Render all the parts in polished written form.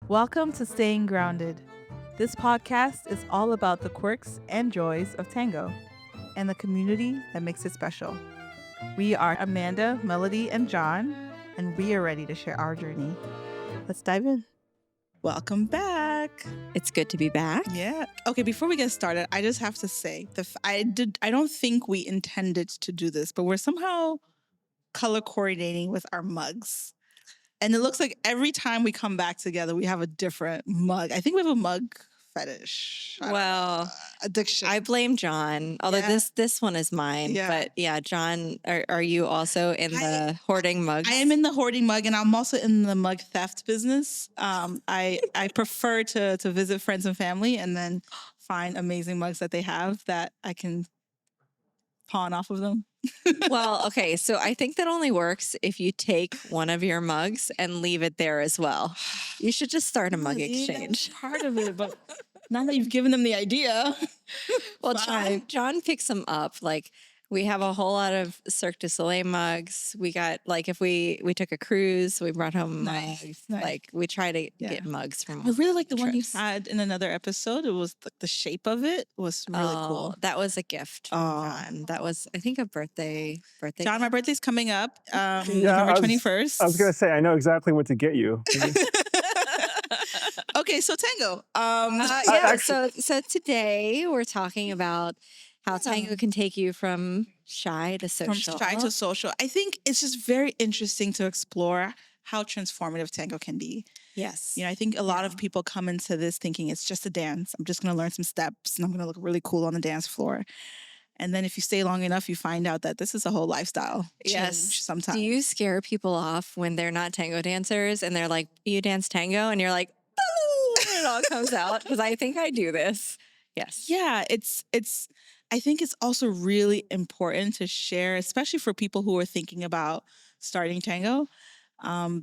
Welcome to Staying Grounded. This podcast is all about the quirks and joys of tango and the community that makes it special. We are Amanda, Melody, and John, and we are ready to share our journey. Let's dive in. Welcome back. It's good to be back. Yeah. Okay, before we get started, I just have to say I don't think we intended to do this, but we're somehow color coordinating with our mugs. And it looks like every time we come back together, we have a different mug. I think we have a mug fetish. Well, addiction. I blame John, although this one is mine. Yeah. But yeah, John, are you also in the hoarding mugs? I am in the hoarding mug, and I'm also in the mug theft business. I prefer to visit friends and family and then find amazing mugs that they have that I can pawn off of them. Well, okay, so I think that only works if you take one of your mugs and leave it there as well. You should just start a mug exchange. That's part of it, but now that you've given them the idea. Well, John picks them up. Like, we have a whole lot of Cirque du Soleil mugs. We got, like, if we took a cruise, we brought home mugs. Nice. Like, we try to get mugs from I really like the one you trips. had in another episode. It was the shape of it was really cool. That was a gift from John. That was, I think, a birthday. John, my birthday's coming up, Yeah, November 21st. I was going to say, I know exactly what to get you. Okay, so tango. So today we're talking about how tango can take you from shy to social. From shy to social. I think it's just very interesting to explore how transformative tango can be. Yes. You know, I think a lot of people come into this thinking it's just a dance. I'm just going to learn some steps and I'm going to look really cool on the dance floor. And then if you stay long enough, you find out that this is a whole lifestyle change sometimes. Do you scare people off when they're not tango dancers and they're like, you dance tango? And you're like, boo! And it all comes out. Because I think I do this. Yes. Yeah, I think it's also really important to share, especially for people who are thinking about starting tango.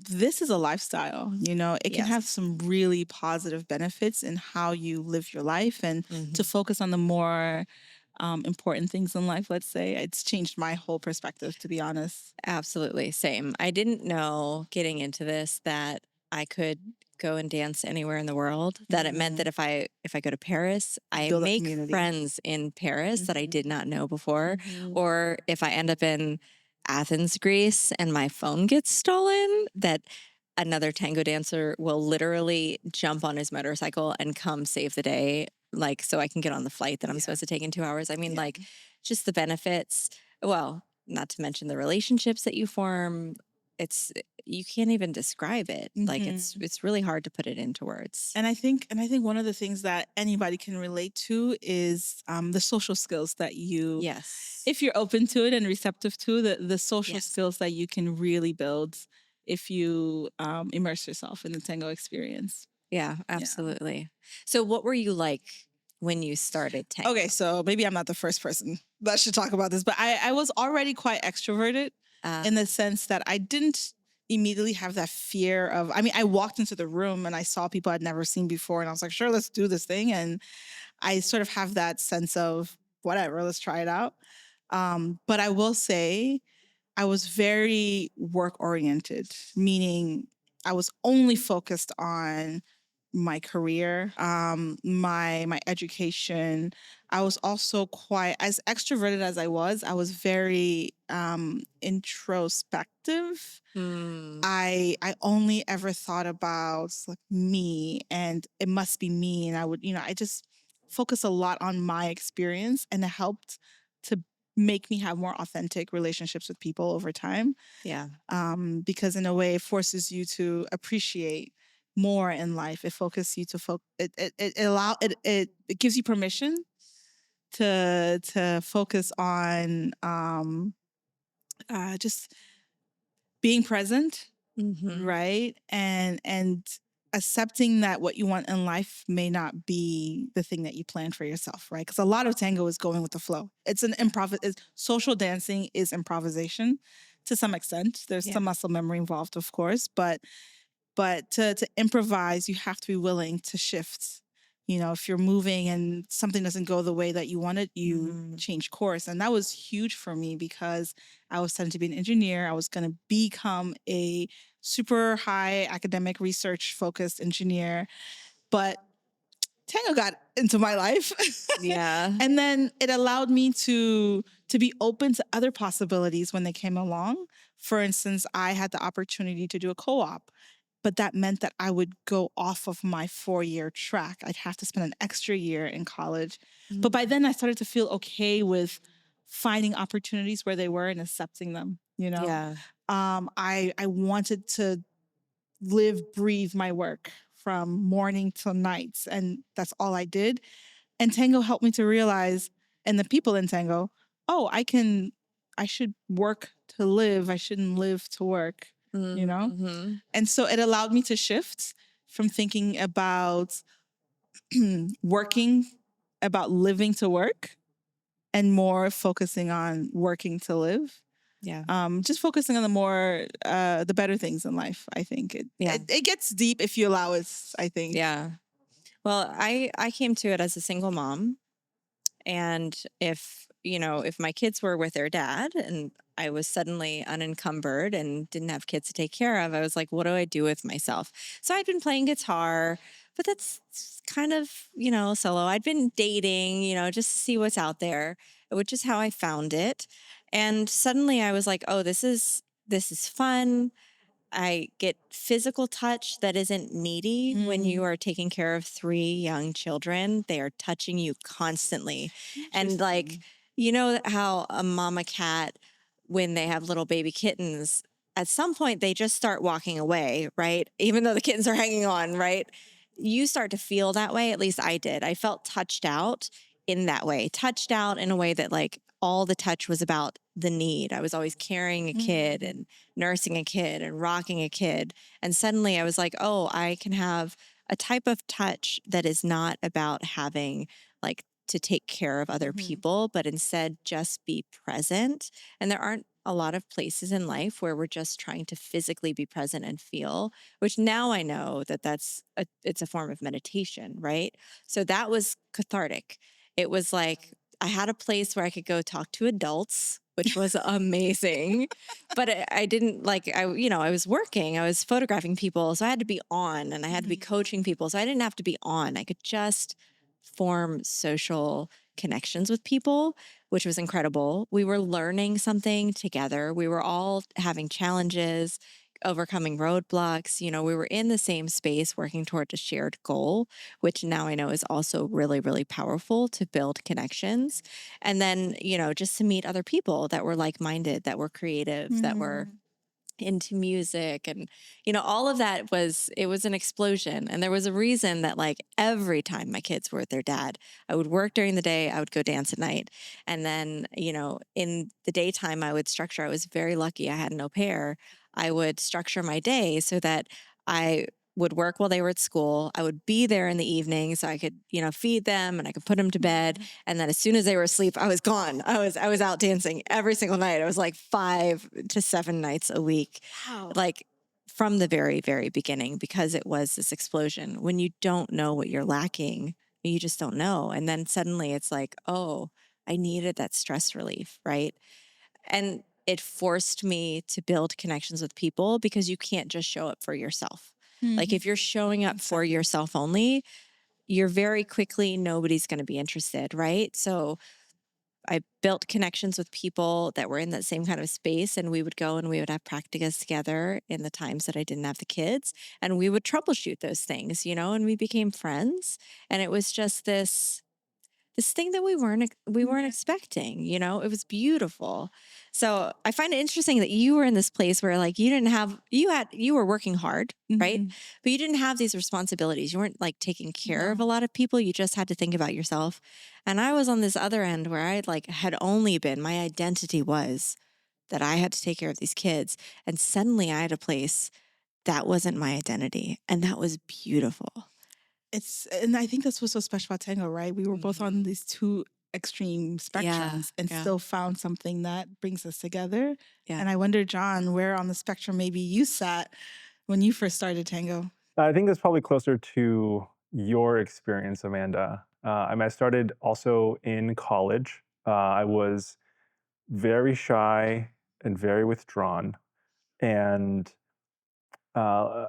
This is a lifestyle, you know, it can have some really positive benefits in how you live your life and to focus on the more important things in life, let's say. It's changed my whole perspective, to be honest. Absolutely. Same. I didn't know getting into this that I could go and dance anywhere in the world, that it meant that if I go to Paris, I make friends in Paris that I did not know before. Or if I end up in Athens, Greece, and my phone gets stolen, that another tango dancer will literally jump on his motorcycle and come save the day, like, so I can get on the flight that I'm supposed to take in 2 hours. I mean, like, just the benefits. Well, not to mention the relationships that you form. You can't even describe it. Like, it's really hard to put it into words. And I think one of the things that anybody can relate to is the social skills that you, if you're open to it and receptive to the social skills that you can really build if you immerse yourself in the tango experience. Yeah, absolutely. Yeah. So what were you like when you started tango? Okay, so maybe I'm not the first person that should talk about this, but I was already quite extroverted in the sense that I didn't immediately have that fear of, I mean, I walked into the room and I saw people I'd never seen before and I was like, sure, let's do this thing. And I sort of have that sense of whatever, let's try it out. But I will say I was very work oriented, meaning I was only focused on my career, my education. I was also quite, as extroverted as I was very introspective. I only ever thought about like me and it must be me. And I would, I just focus a lot on my experience, and it helped to make me have more authentic relationships with people over time. Yeah. Because in a way it forces you to appreciate more in life. It focuses you to it gives you permission to focus on just being present, right? And accepting that what you want in life may not be the thing that you plan for yourself, right? Because a lot of tango is going with the flow. It's social dancing is improvisation to some extent. There's some muscle memory involved, of course, but to improvise, you have to be willing to shift. You know, if you're moving and something doesn't go the way that you want it, you change course. And that was huge for me because I was studying to be an engineer. I was going to become a super high academic research focused engineer, but tango got into my life. Yeah. And then it allowed me to be open to other possibilities when they came along. For instance, I had the opportunity to do a co-op, but that meant that I would go off of my 4-year track. I'd have to spend an extra year in college. But by then I started to feel okay with finding opportunities where they were and accepting them, you know? Yeah. I wanted to live, breathe my work from morning till nights. And that's all I did. And tango helped me to realize, and the people in tango, oh, I should work to live. I shouldn't live to work, you know? Mm-hmm. And so it allowed me to shift from thinking about working, about living to work, and more focusing on working to live. Yeah. Just focusing on the better things in life. I think it gets deep if you allow it, I think. Yeah. Well, I came to it as a single mom. And if my kids were with their dad and I was suddenly unencumbered and didn't have kids to take care of, I was like, what do I do with myself? So I'd been playing guitar, but that's kind of, solo. I'd been dating, just to see what's out there, which is how I found it. And suddenly I was like, oh, this is fun. I get physical touch that isn't needy when you are taking care of 3 young children. They are touching you constantly. And like, how a mama cat, when they have little baby kittens, at some point they just start walking away, right? Even though the kittens are hanging on, right? You start to feel that way. At least I did. I felt touched out in that way, touched out in a way that like all the touch was about the need. I was always carrying a kid and nursing a kid and rocking a kid. And suddenly I was like, oh, I can have a type of touch that is not about having like to take care of other people, but instead just be present. And there aren't a lot of places in life where we're just trying to physically be present and feel, which now I know that it's a form of meditation, right? So that was cathartic. It was like I had a place where I could go talk to adults, which was amazing. But I didn't I was working, I was photographing people. So I had to be on and I had to be coaching people. So I didn't have to be on. I could just form social connections with people, which was incredible. We were learning something together. We were all having challenges, overcoming roadblocks. We were in the same space working toward a shared goal, which now I know is also really, really powerful to build connections. And then, just to meet other people that were like-minded, that were creative, that were into music and all of that was an explosion. And there was a reason that like every time my kids were with their dad, I would work during the day, I would go dance at night, and then in the daytime I was very lucky, I had an au pair. I would structure my day so that I would work while they were at school. I would be there in the evening so I could, feed them and I could put them to bed. And then as soon as they were asleep, I was gone. I was out dancing every single night. It was like 5 to 7 nights a week. Wow. Like from the very, very beginning, because it was this explosion. When you don't know what you're lacking, you just don't know. And then suddenly it's like, oh, I needed that stress relief, right? And it forced me to build connections with people because you can't just show up for yourself. Like if you're showing up for yourself only, you're very quickly, nobody's going to be interested, right? So I built connections with people that were in that same kind of space, and we would go and we would have practicas together in the times that I didn't have the kids, and we would troubleshoot those things, and we became friends. And it was just this thing that we weren't expecting, it was beautiful. So I find it interesting that you were in this place where like you were working hard, right? But you didn't have these responsibilities. You weren't like taking care of a lot of people. You just had to think about yourself. And I was on this other end where I had only been, my identity was that I had to take care of these kids. And suddenly I had a place that wasn't my identity. And that was beautiful. And I think that's what's so special about tango, right? We were both on these two extreme spectrums and still found something that brings us together. Yeah. And I wonder, John, where on the spectrum maybe you sat when you first started tango? I think that's probably closer to your experience, Amanda. I started also in college. I was very shy and very withdrawn. And I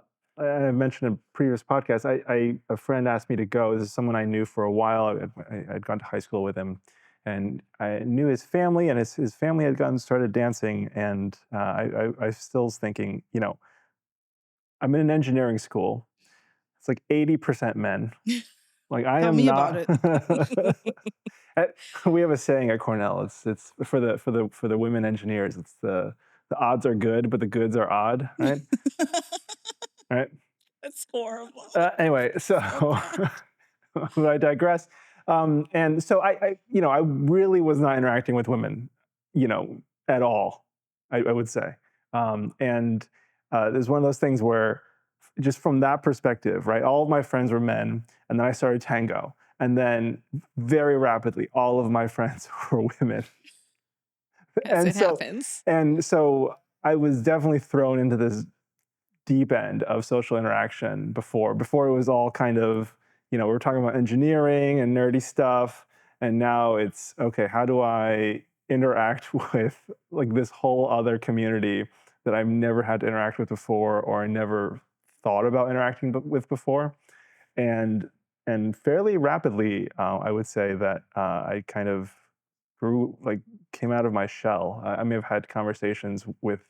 mentioned in a previous podcast, a friend asked me to go. This is someone I knew for a while. I'd gone to high school with him, and I knew his family, and his family had gotten started dancing. And I still was thinking, I'm in an engineering school. It's like 80% men. Like I Tell am me about not. it. We have a saying at Cornell. It's for the women engineers. It's the odds are good, but the goods are odd, right? Right. That's horrible. Anyway, so I digress. And so I really was not interacting with women, at all. I would say, and there's one of those things where, just from that perspective, right? All of my friends were men, and then I started tango, and then very rapidly, all of my friends were women. As it happens. And so I was definitely thrown into this deep end of social interaction before it was all kind of, we were talking about engineering and nerdy stuff, and now it's okay, how do I interact with like this whole other community that I've never had to interact with before, or I never thought about interacting with before. And fairly rapidly, I would say that I kind of came out of my shell. I may have had conversations with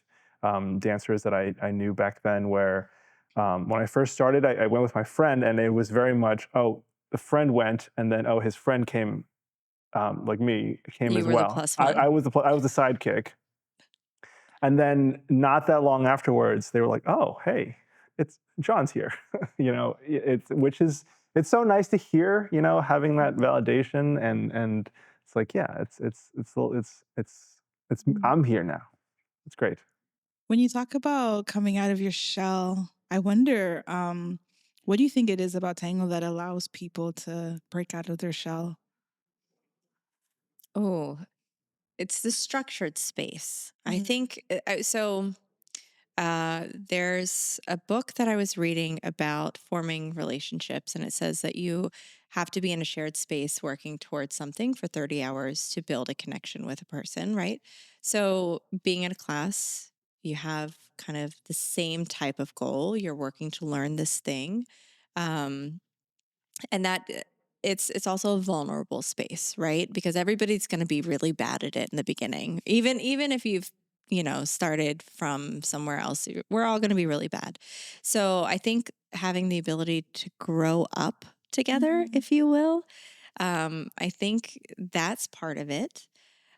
dancers that I knew back then, where when I first started, I went with my friend, and it was very much, the friend went, and then his friend came, like me, came You as were the well. plus one. I was the sidekick, and then not that long afterwards, they were like, "Oh, hey, it's John's here," it's so nice to hear, having that validation, and it's like, yeah, it's I'm here now. It's great. When you talk about coming out of your shell, I wonder, what do you think it is about tango that allows people to break out of their shell? Oh, it's the structured space. I think so. There's a book that I was reading about forming relationships, and it says that you have to be in a shared space working towards something for 30 hours to build a connection with a person, right? So, being in a class, you have kind of the same type of goal. You're working to learn this thing. Um, and that it's also a vulnerable space, right? Because everybody's going to be really bad at it in the beginning. Even if you've started from somewhere else, we're all going to be really bad. So I think having the ability to grow up together, if you will, I think that's part of it.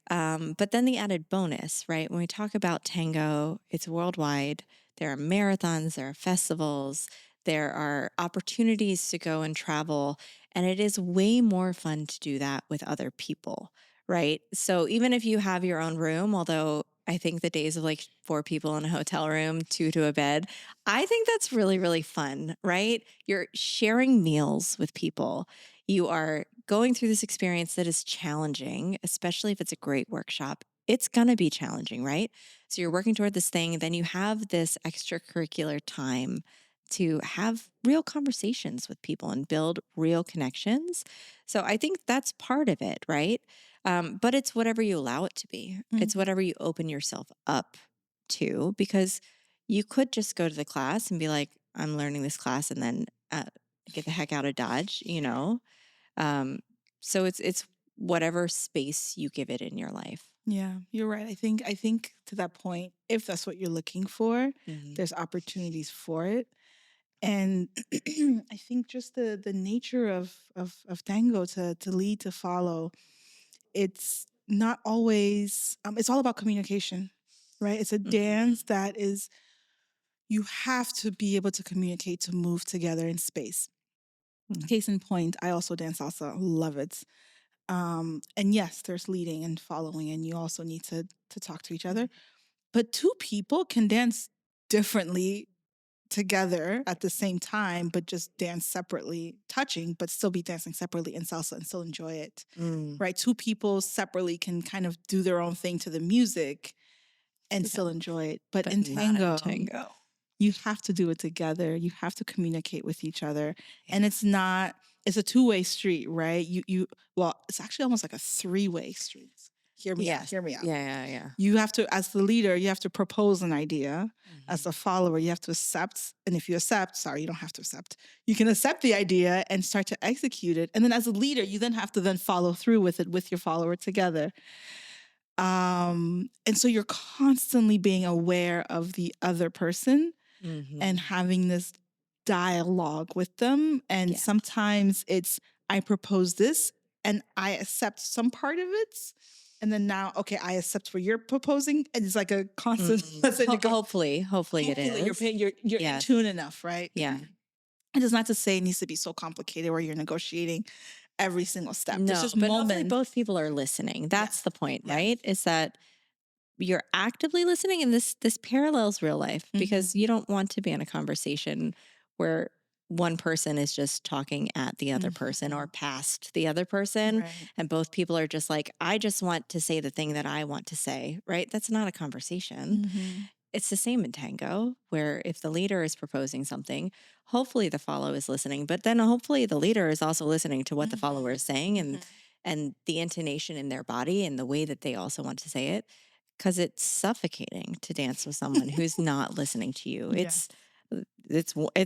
But then the added bonus, right? When we talk about tango, it's worldwide. There are marathons, there are festivals, there are opportunities to go and travel. And it is way more fun to do that with other people, right? So even if you have your own room, although I think the days of like 4 people in a hotel room, 2 to a bed, I think that's really, really fun, right? You're sharing meals with people. You are going through this experience that is challenging, especially if it's a great workshop. It's going to be challenging, right? So you're working toward this thing, then you have this extracurricular time to have real conversations with people and build real connections. So I think that's part of it, right? But it's whatever you allow it to be. It's whatever you open yourself up to, because you could just go to the class and be like, I'm learning this class, and then get the heck out of Dodge, so it's whatever space you give it in your life. Yeah, you're right. I think to that point, if that's what you're looking for, there's opportunities for it. And I think just the nature of tango to lead, to follow, it's not always it's all about communication, right? It's a dance that is, you have to be able to communicate, to move together in space. Case in point, I also dance salsa, love it. And yes, there's leading and following, and you also need to talk to each other. But 2 people can dance differently together at the same time, but just dance separately, touching, but still be dancing separately in salsa and still enjoy it. Right? 2 people separately can kind of do their own thing to the music and still enjoy it. But in tango, you have to do it together. You have to communicate with each other. Yeah. And it's a 2-way street, right? Well, it's actually almost like a 3-way street. hear me out, Yes. hear me out. Yeah. You have to, as the leader, you have to propose an idea. As a follower, you have to accept. And if you accept, sorry, you don't have to accept. You can accept the idea and start to execute it. And then as a leader, you then have to then follow through with it with your follower together. And so you're constantly being aware of the other person and having this dialogue with them. And sometimes it's, I propose this and I accept some part of it. And then now, okay, I accept what you're proposing. And it's like a constant. Hopefully it is. You're in tune enough, right? Yeah. It is not to say it needs to be so complicated where you're negotiating every single step. No, just but hopefully both people are listening. That's the point, right? Is that you're actively listening, and this parallels real life, because you don't want to be in a conversation where one person is just talking at the other person or past the other person, and both people are just like, I just want to say the thing that I want to say, right? That's not a conversation. It's the same in tango, where if the leader is proposing something, hopefully the follower is listening, but then hopefully the leader is also listening to what the follower is saying and the intonation in their body and the way that they also want to say it, because it's suffocating to dance with someone who's not listening to you. It's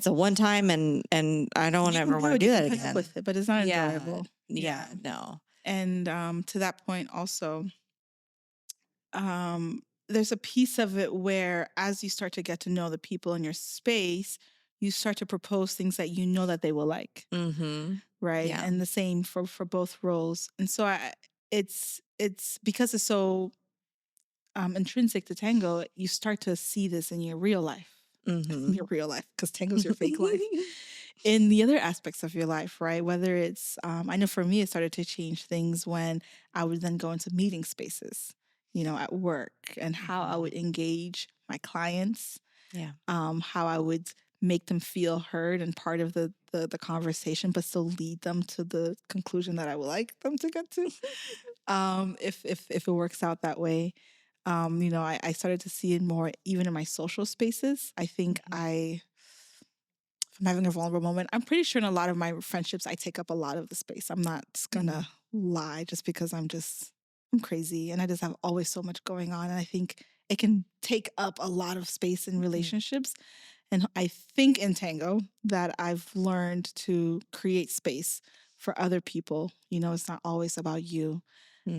a one time, and I don't ever want to do that again. With it, but it's not enjoyable. Yeah, no. And to that point, also, there's a piece of it where, as you start to get to know the people in your space, you start to propose things that you know that they will like, right? Yeah. And the same for both roles. And so it's because it's so intrinsic to tango, you start to see this in your real life. Your real life, because tango's your fake life. In the other aspects of your life, right? Whether it's, I know for me, it started to change things when I would then go into meeting spaces, at work, and how I would engage my clients. Yeah. How I would make them feel heard and part of the conversation, but still lead them to the conclusion that I would like them to get to. If it works out that way. I started to see it more even in my social spaces. I think if I'm having a vulnerable moment, I'm pretty sure in a lot of my friendships, I take up a lot of the space. I'm not gonna lie just because I'm crazy and I just have always so much going on. And I think it can take up a lot of space in relationships. And I think in tango that I've learned to create space for other people. It's not always about you.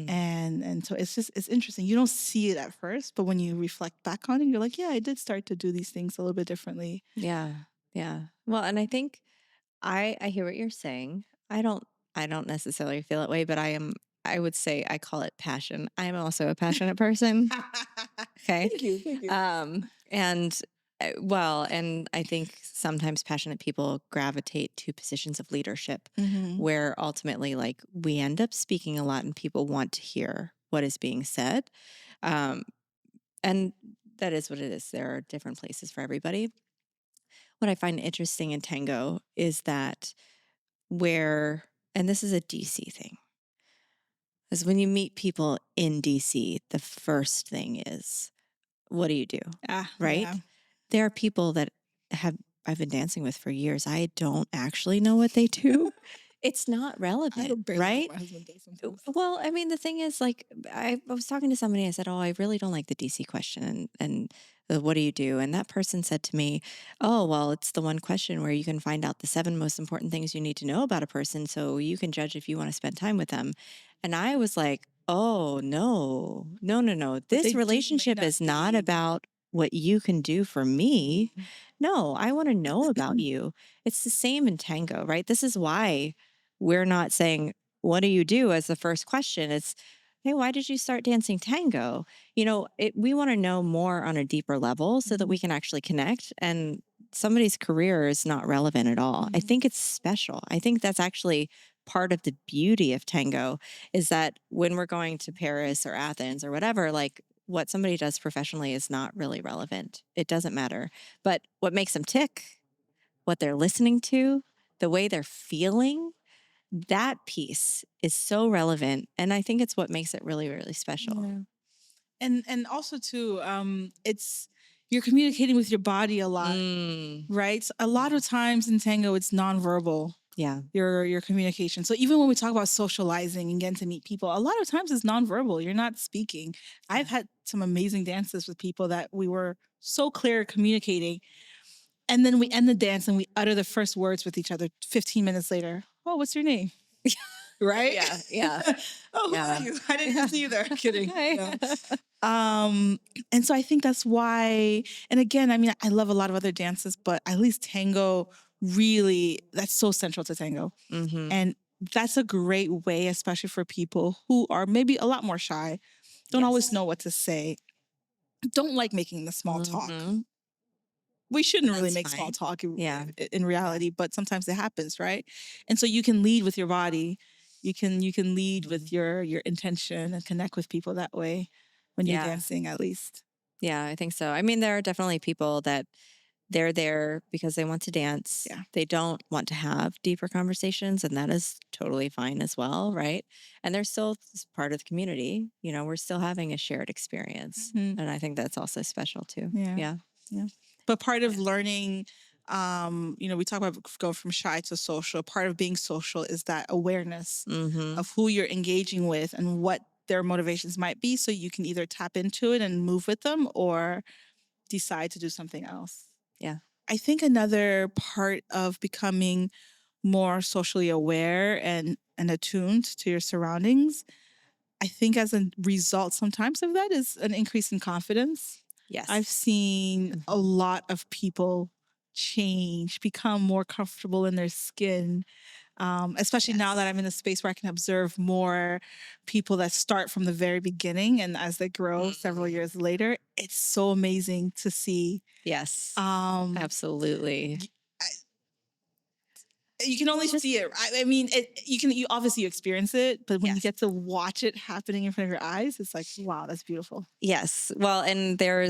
And so it's interesting. You don't see it at first, but when you reflect back on it, you're like, yeah, I did start to do these things a little bit differently. Yeah. Well, and I think I hear what you're saying. I don't necessarily feel that way, but I would say I call it passion. I am also a passionate person. Okay. Thank you. And I think sometimes passionate people gravitate to positions of leadership where ultimately, like, we end up speaking a lot and people want to hear what is being said. And that is what it is. There are different places for everybody. What I find interesting in tango is that and this is a DC thing, is when you meet people in DC, the first thing is, what do you do? Right? Yeah. There are people that I've been dancing with for years. I don't actually know what they do. It's not relevant, right? My husband does sometimes. Well, I mean, the thing is, like, I was talking to somebody and I said, oh, I really don't like the DC question. And what do you do? And that person said to me, oh, well, it's the one question where you can find out the 7 most important things you need to know about a person so you can judge if you want to spend time with them. And I was like, oh, no. This relationship is not about what you can do for me. No, I want to know about you. It's the same in tango, right? This is why we're not saying, what do you do as the first question? It's, hey, why did you start dancing tango? We want to know more on a deeper level so that we can actually connect. And somebody's career is not relevant at all. I think it's special. I think that's actually part of the beauty of tango, is that when we're going to Paris or Athens or whatever, like, what somebody does professionally is not really relevant. It doesn't matter. But what makes them tick, what they're listening to, the way they're feeling, that piece is so relevant. And I think it's what makes it really, really special. Yeah. And also too, you're communicating with your body a lot, right? A lot of times in tango, it's nonverbal. your communication. So even when we talk about socializing and getting to meet people, a lot of times it's nonverbal. You're not speaking. I've had some amazing dances with people that we were so clear communicating. And then we end the dance and we utter the first words with each other 15 minutes later. Oh, what's your name? Right? Yeah. Oh, who are you? I didn't even see you there. Kidding. No. And so I think that's why, and again, I mean, I love a lot of other dances, but at least tango really, that's so central to tango. And that's a great way, especially for people who are maybe a lot more shy, don't always know what to say, don't like making the small talk. We shouldn't really make small talk in reality, but sometimes it happens, right? And so you can lead with your body. You can lead with your intention and connect with people that way when you're dancing, at least. Yeah, I think so. I mean, there are definitely people that they're there because they want to dance. Yeah. They don't want to have deeper conversations, and that is totally fine as well, right? And they're still part of the community. You know, we're still having a shared experience. And I think that's also special too. Yeah. But part of learning, you know, we talk about go from shy to social. Part of being social is that awareness of who you're engaging with and what their motivations might be. So you can either tap into it and move with them or decide to do something else. Yeah. I think another part of becoming more socially aware and attuned to your surroundings, I think as a result sometimes of that is an increase in confidence. Yes. I've seen a lot of people change, become more comfortable in their skin, especially now that I'm in a space where I can observe more people that start from the very beginning and as they grow several years later. It's so amazing to see. Yes. Absolutely. You can only see it. I mean, you obviously experience it, but when you get to watch it happening in front of your eyes, it's like, wow, that's beautiful. Yes. Well, and there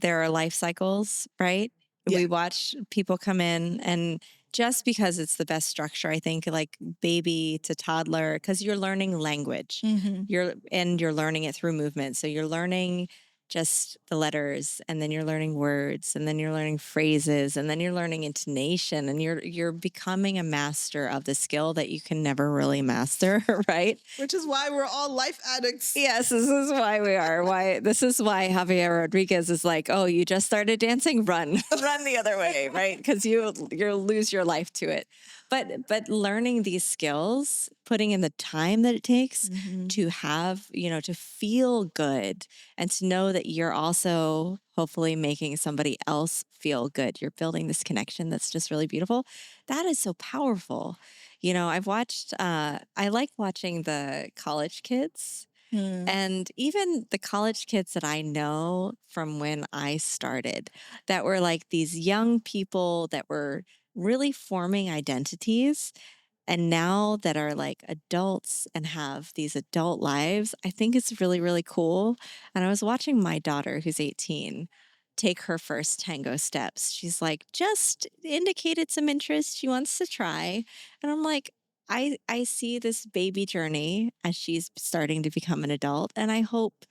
are life cycles, right? Yeah. We watch people come in, and just because it's the best structure, I think, like baby to toddler, because you're learning language. You're learning it through movement. So you're learning just the letters, and then you're learning words, and then you're learning phrases, and then you're learning intonation, and you're becoming a master of the skill that you can never really master, right? Which is why we're all life addicts. Yes, this is why we are. This is why Javier Rodriguez is like, oh, you just started dancing, run the other way, right? Because you'll lose your life to it. But learning these skills, putting in the time that it takes to have, to feel good and to know that you're also hopefully making somebody else feel good. You're building this connection that's just really beautiful. That is so powerful. I've watched, I like watching the college kids. And even the college kids that I know from when I started, that were like these young people that were really forming identities, and now that are like adults and have these adult lives, I think it's really, really cool. And I was watching my daughter, who's 18, take her first tango steps. She's like, just indicated some interest. She wants to try. And I'm like, I see this baby journey as she's starting to become an adult. And I hope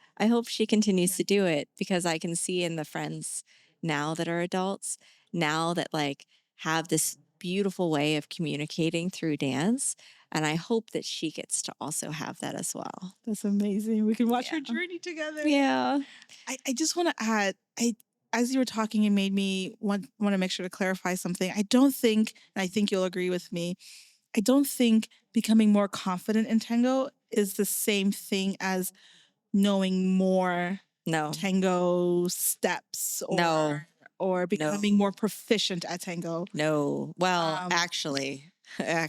she continues to do it, because I can see in the friends now that are adults, now that like have this beautiful way of communicating through dance. And I hope that she gets to also have that as well. That's amazing. We can watch her journey together. Yeah. I just want to add, as you were talking, it made me want to make sure to clarify something. I don't think, and I think you'll agree with me, I don't think becoming more confident in tango is the same thing as knowing more tango steps or becoming more proficient at tango. No. Well, actually, I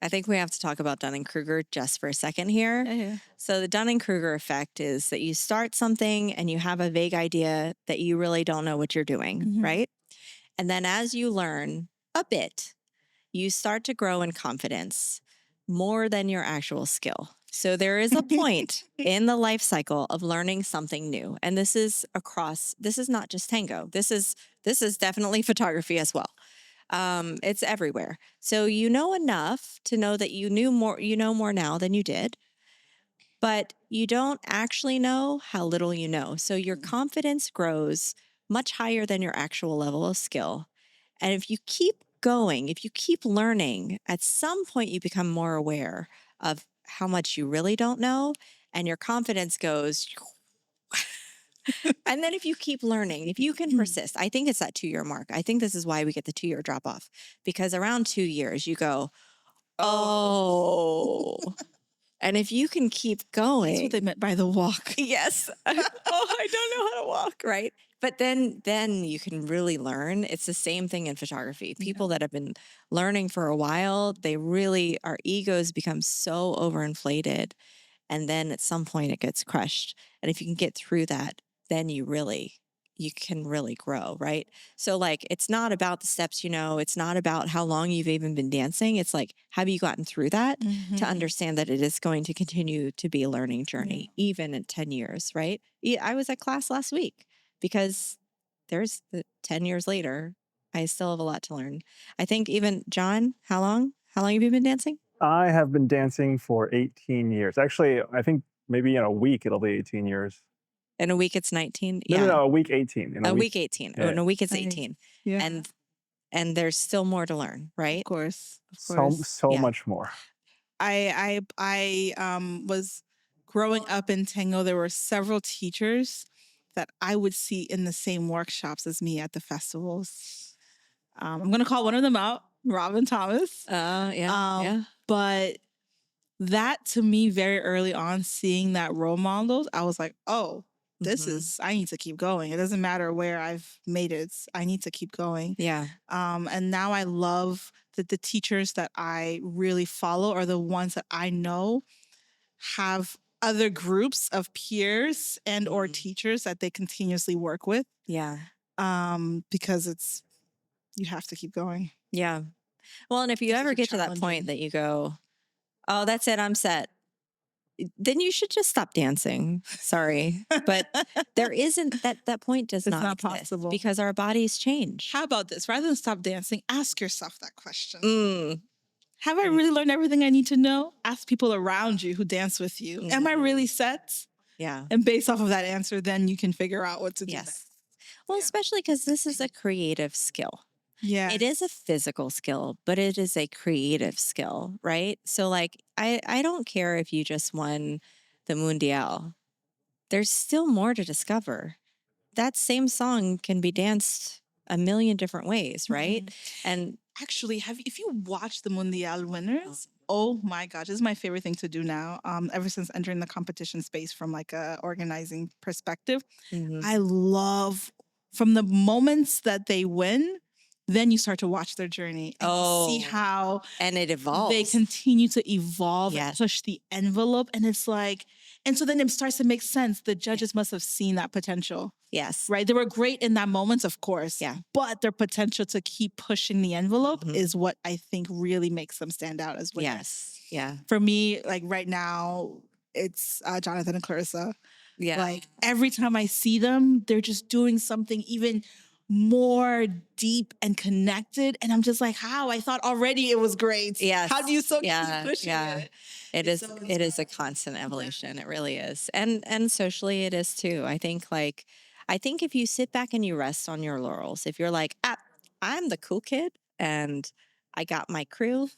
think we have to talk about Dunning-Kruger just for a second here. Yeah. So the Dunning-Kruger effect is that you start something and you have a vague idea that you really don't know what you're doing, right? And then as you learn a bit, you start to grow in confidence more than your actual skill. So there is a point in the life cycle of learning something new. And this is not just tango. This is definitely photography as well. It's everywhere. So you know enough to know that you know more now than you did, but you don't actually know how little you know. So your confidence grows much higher than your actual level of skill. And if you keep going, if you keep learning, at some point you become more aware of how much you really don't know, and your confidence goes. And then if you keep learning, if you can persist, I think it's that 2-year mark. I think this is why we get the 2-year drop off, because around 2 years you go, oh. And if you can keep going. That's what they meant by the walk. Yes. I don't know how to walk, right? But then you can really learn. It's the same thing in photography. People that have been learning for a while, our egos become so overinflated. And then at some point it gets crushed. And if you can get through that, then you can really grow, right? So like, it's not about the steps, it's not about how long you've even been dancing. It's like, have you gotten through that to understand that it is going to continue to be a learning journey, even in 10 years, right? I was at class last week because there's 10 years later, I still have a lot to learn. I think even John, how long have you been dancing? I have been dancing for 18 years. Actually, I think maybe in a week it'll be 18 years. In a week it's 19? No, a week 18. In a week 18. Yeah. In a week it's 18. Yeah. And there's still more to learn, right? Of course. So much more. I was growing up in tango. There were several teachers that I would see in the same workshops as me at the festivals. I'm going to call one of them out, Robin Thomas. But that, to me, very early on, seeing that role model, I was like, oh, I need to keep going. It doesn't matter where I've made it. I need to keep going. Yeah. And now I love that the teachers that I really follow are the ones that I know have other groups of peers and or teachers that they continuously work with. Yeah. Because you have to keep going. Yeah. Well, and if you ever get to that point that you go, oh, that's it, I'm set, then you should just stop dancing. Sorry. But there isn't, that point does it's not exist possible. Because our bodies change. How about this? Rather than stop dancing, ask yourself that question. Have I really learned everything I need to know? Ask people around you who dance with you. Am I really set? Yeah. And based off of that answer, then you can figure out what to do next. Well, especially because this is a creative skill. Yeah. It is a physical skill, but it is a creative skill, right? So like, I don't care if you just won the Mundial. There's still more to discover. That same song can be danced a million different ways, right? And actually, if you watch the Mundial winners, oh my gosh, this is my favorite thing to do now. Ever since entering the competition space from like a organizing perspective, I love from the moments that they win, then you start to watch their journey and see how and it evolves. They continue to evolve and push the envelope. And it's like, and so then it starts to make sense. The judges must have seen that potential. Yes. Right. They were great in that moment, of course. Yeah. But their potential to keep pushing the envelope is what I think really makes them stand out as winners. Yes. Yeah. For me, like right now, it's Jonathan and Clarissa. Yeah. Like every time I see them, they're just doing something even more deep and connected. And I'm just like, how? I thought already it was great. Yes. How do you keep pushing it? It is a constant evolution. It really is. And socially it is too. I think if you sit back and you rest on your laurels, if you're like, I'm the cool kid and I got my crew,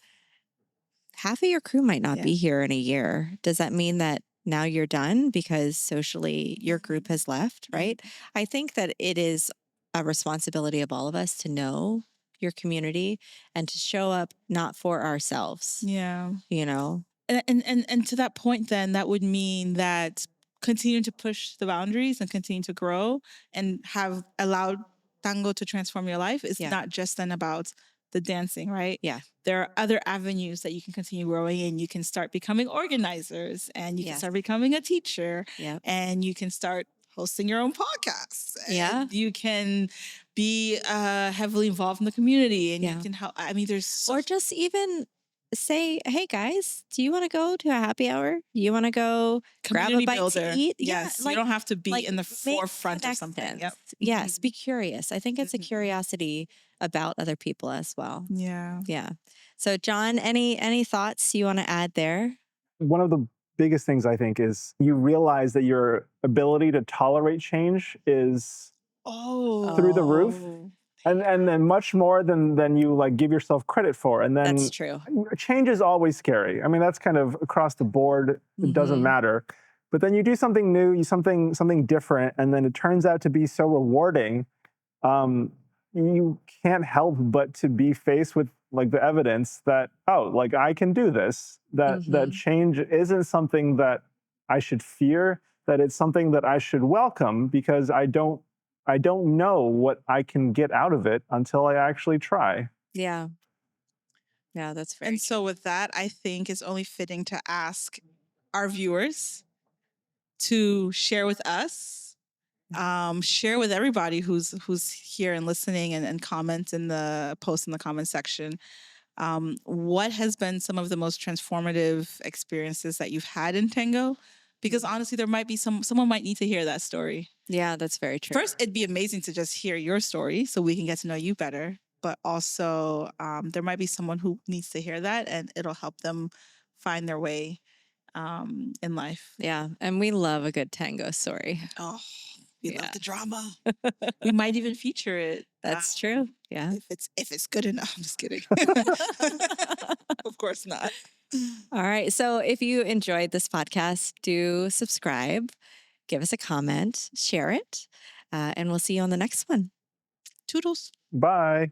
half of your crew might not be here in a year. Does that mean that now you're done because socially your group has left, right? I think that it is a responsibility of all of us to know your community and to show up not for ourselves. Yeah. You know? And to that point, then that would mean that continuing to push the boundaries and continue to grow and have allowed tango to transform your life is not just then about the dancing, right? Yeah. There are other avenues that you can continue growing in. You can start becoming organizers and you can start becoming a teacher and you can start hosting your own podcasts. And you can be heavily involved in the community and you can help. I mean, or just even say, hey guys, do you want to go to a happy hour? Do you want to go grab a bite to eat? Yes. You don't have to be in the forefront of something. Yep. Yes. Be curious. I think it's a curiosity about other people as well. Yeah. Yeah. So John, any thoughts you want to add there? One of the biggest things I think is you realize that your ability to tolerate change is through the roof. And then much more than you like give yourself credit for. And then That's true. change is always scary. I mean, that's kind of across the board. It doesn't matter. But then you do something new, something different, and then it turns out to be so rewarding. You can't help but to be faced with like the evidence that, oh, like I can do this. That change isn't something that I should fear, that it's something that I should welcome, because I don't know what I can get out of it until I actually try. Yeah. Yeah, that's very And so with that, I think it's only fitting to ask our viewers to share with us, share with everybody who's here and listening, and comment in the post in the comment section. What has been some of the most transformative experiences that you've had in tango? Because honestly, there might be someone might need to hear that story. Yeah, that's very true. First, it'd be amazing to just hear your story so we can get to know you better. But also, there might be someone who needs to hear that, and it'll help them find their way in life. Yeah, and we love a good tango story. Oh, we love the drama. We might even feature it. That's true. Yeah. If it's good enough. I'm just kidding. Of course not. All right. So if you enjoyed this podcast, do subscribe, give us a comment, share it, and we'll see you on the next one. Toodles. Bye.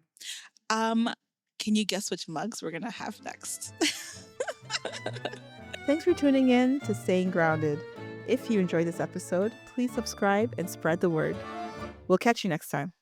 Can you guess which mugs we're gonna have next? Thanks for tuning in to Staying Grounded. If you enjoyed this episode, please subscribe and spread the word. We'll catch you next time.